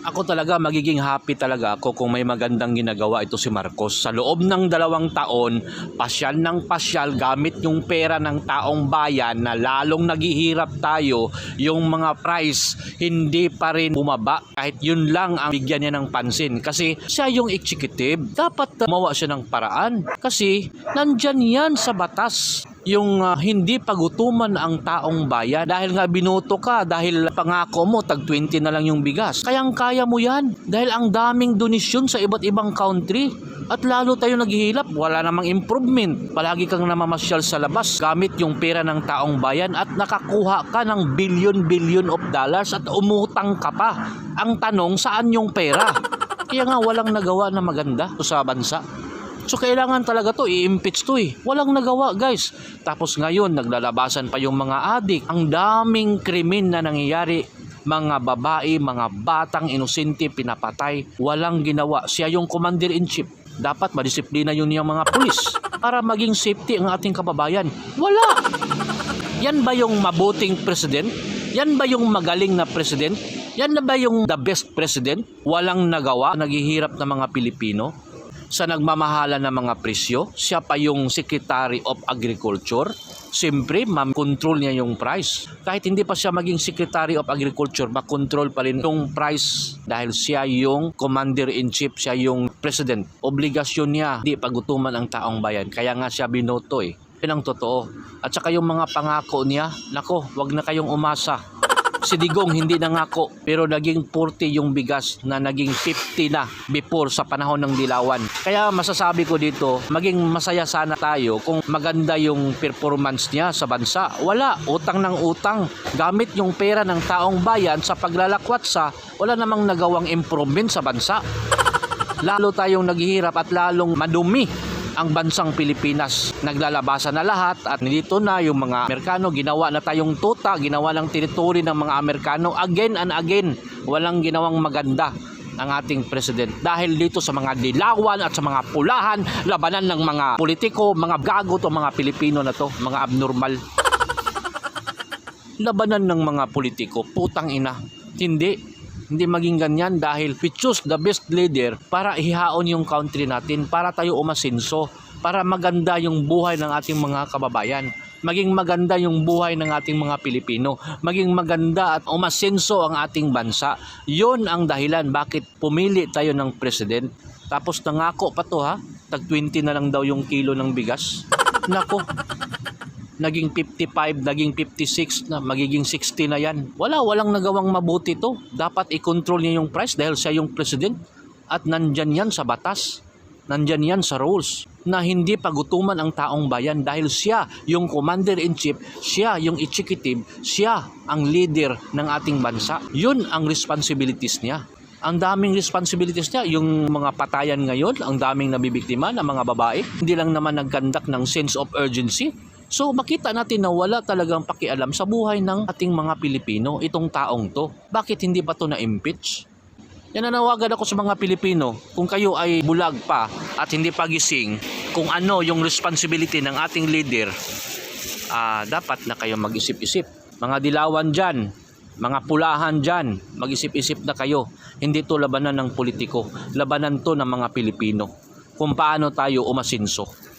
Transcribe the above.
Ako talaga magiging happy talaga ako kung may magandang ginagawa ito si Marcos. Sa loob ng 2 taon, pasyal ng pasyal gamit yung pera ng taong bayan na lalong naghihirap tayo, yung mga price hindi pa rin bumaba. Kahit yun lang ang bigyan niya ng pansin. Kasi siya yung executive, dapat gumawa siya ng paraan. Kasi nandyan yan sa batas. Yung hindi pagutuman ang taong bayan dahil nga binoto ka, dahil pangako mo tag 20 na lang yung bigas. Kayang-kaya mo yan dahil ang daming donisyon sa iba't ibang country at lalo tayo naghihilap, wala namang improvement. Palagi kang namamasyal sa labas gamit yung pera ng taong bayan at nakakuha ka ng billion of dollars at umutang ka pa. Ang tanong, saan yung pera? Kaya nga walang nagawa na maganda sa bansa. So kailangan talaga to i-impeach to eh. Walang nagawa guys. Tapos ngayon naglalabasan pa yung mga adik. Ang daming krimen na nangyayari. Mga babae, mga batang inosente pinapatay. Walang ginawa. Siya yung commander-in-chief. Dapat madisiplina yun yung mga pulis para maging safety ang ating kababayan. Wala! Yan ba yung mabuting president? Yan ba yung magaling na president? Yan na ba yung the best president? Walang nagawa, naghihirap na mga Pilipino. Sa nagmamahala ng mga presyo, siya pa yung Secretary of Agriculture. Siyempre, ma-control niya yung price. Kahit hindi pa siya maging Secretary of Agriculture, ma-control pa rin yung price dahil siya yung Commander-in-Chief, siya yung President. Obligasyon niya, di pagutuman ang taong bayan. Kaya nga siya binoto eh. Yan ang totoo. At saka yung mga pangako niya, nako, wag na kayong umasa. Si Digong hindi nangako pero naging 40 yung bigas na naging 50 na before sa panahon ng dilawan. Kaya masasabi ko dito, maging masaya sana tayo kung maganda yung performance niya sa bansa. Wala, utang ng utang. Gamit yung pera ng taong bayan sa paglalakwatsa, wala namang nagawang improvement sa bansa. Lalo tayong naghihirap at lalong madumi ang bansang Pilipinas. Naglalabasan na lahat at nandito na yung mga Amerikano, ginawa na tayong tuta, ginawa ng teritoryo ng mga Amerikano again and again. Walang ginawang maganda ang ating president dahil dito sa mga dilawan at sa mga pulahan, labanan ng mga politiko, mga gago to, mga Pilipino na to, mga abnormal. Labanan ng mga politiko, putang ina. Hindi maging ganyan dahil we choose the best leader para ihaon yung country natin, para tayo umasenso, para maganda yung buhay ng ating mga kababayan, maging maganda yung buhay ng ating mga Pilipino, maging maganda at umasenso ang ating bansa. Yun ang dahilan bakit pumili tayo ng president. Tapos nangako pa to ha, tag 20 na lang daw yung kilo ng bigas. Nako, naging 55, naging 56 na, magiging 60 na yan. Walang nagawang mabuti to. Dapat i-control niya yung price dahil siya yung president. At nandyan yan sa batas. Nandyan yan sa rules. Na hindi pagutuman ang taong bayan dahil siya yung commander-in-chief, siya yung executive, siya ang leader ng ating bansa. Yun ang responsibilities niya. Ang daming responsibilities niya, yung mga patayan ngayon, ang daming nabibiktima ng mga babae. Hindi lang naman nagkandak ng sense of urgency. So makita natin na wala talagang pakialam sa buhay ng ating mga Pilipino, itong taong to. Bakit hindi pa to na-impeach? Nananawagan ako sa mga Pilipino, kung kayo ay bulag pa at hindi pa gising, kung ano yung responsibility ng ating leader, dapat na kayo mag-isip-isip. Mga dilawan dyan, mga pulahan dyan, mag-isip-isip na kayo. Hindi to labanan ng politiko, labanan to ng mga Pilipino. Kung paano tayo umasinso.